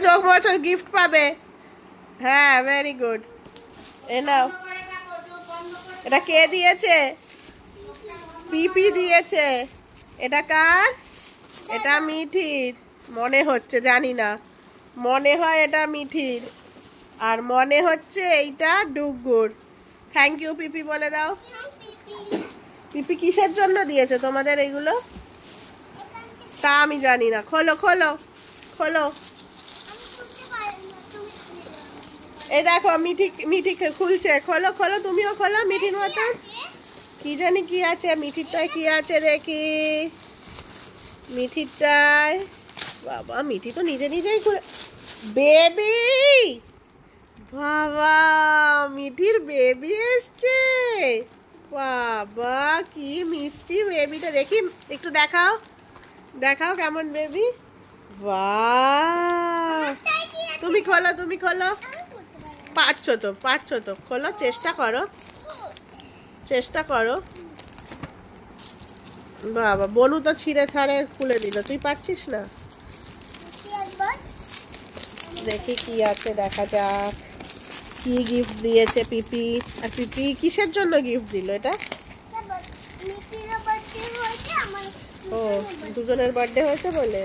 চোখ মোছো, গিফট পাবে। হ্যাঁ, ভেরি গুড। এ নাও। এটা কে দিয়েছে? পিপি দিয়েছে। এটা কার? এটা মিঠির মনে হচ্ছে, জানি না, মনে হয় এটা মিঠির, আর মনে হচ্ছে এইটা ডুগুর। থ্যাংক ইউ পিপি বলে দাও। পিপি কিসের জন্য দিয়েছে তোমাদের এইগুলো? তা আমি জানি না। খোলো খোলো খোলো। এই দেখো মিঠি মিঠি খুলছে। খোলো খোলো, তুমিও খোলো মিঠির মতো। কি জানি কি আছে মিঠিরটায়, কি আছে দেখি মিঠিরটায়। বাবা, মিঠি তো নিজে নিজেই খুলে। বেবি! বাবা, মিঠির বেবি এসছে। বাবা, কি মিষ্টি বেবিটা। দেখি একটু দেখাও, দেখাও কেমন বেবি। বাহ! তুমি খোলো, তুমি খোলো। পারছো তো, পারছো তো, খোলো, চেষ্টা করো, চেষ্টা করো। বাবা, বনু তো ছিঁড়ে ছাড়ে খুলে দিল, তুই পারছিস না। দেখি কি আছে, দেখা যাক কি গিফট দিয়েছে পিপি। আর পিপি কিসের জন্য গিফট দিল এটা? ও, দুজনের বার্থডে হয়েছে বলে,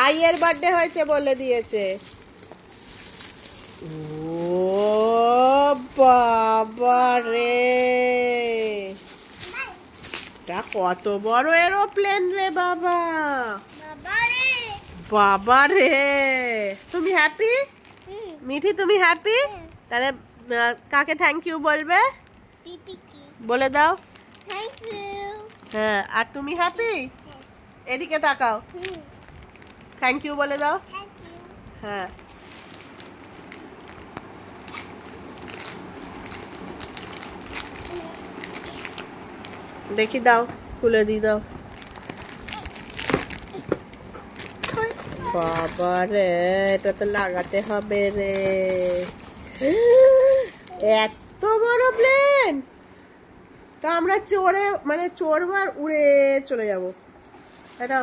আইয়ের বার্থডে হয়েছে বলে দিয়েছে। ও বাবা রে, এটা কত বড় এরোপ্লেন রে বাবা। বাবা রে, তুমি হ্যাপি? মিঠি তুমি হ্যাপি? তাহলে কাকে থ্যাংক ইউ বলবে? বলে দাও। হ্যাঁ, আর তুমি হ্যাপি? এদিকে তাকাও, থ্যাংক ইউ বলে দাও। হ্যাঁ, দেখি দাও, খুলে দি দাও। বাবা রে, এটা তো লাগাতে হবে রে। এত বড় প্লেন! তা আমরা চড়ে, মানে চড়বার উড়ে চলে যাবো। এটা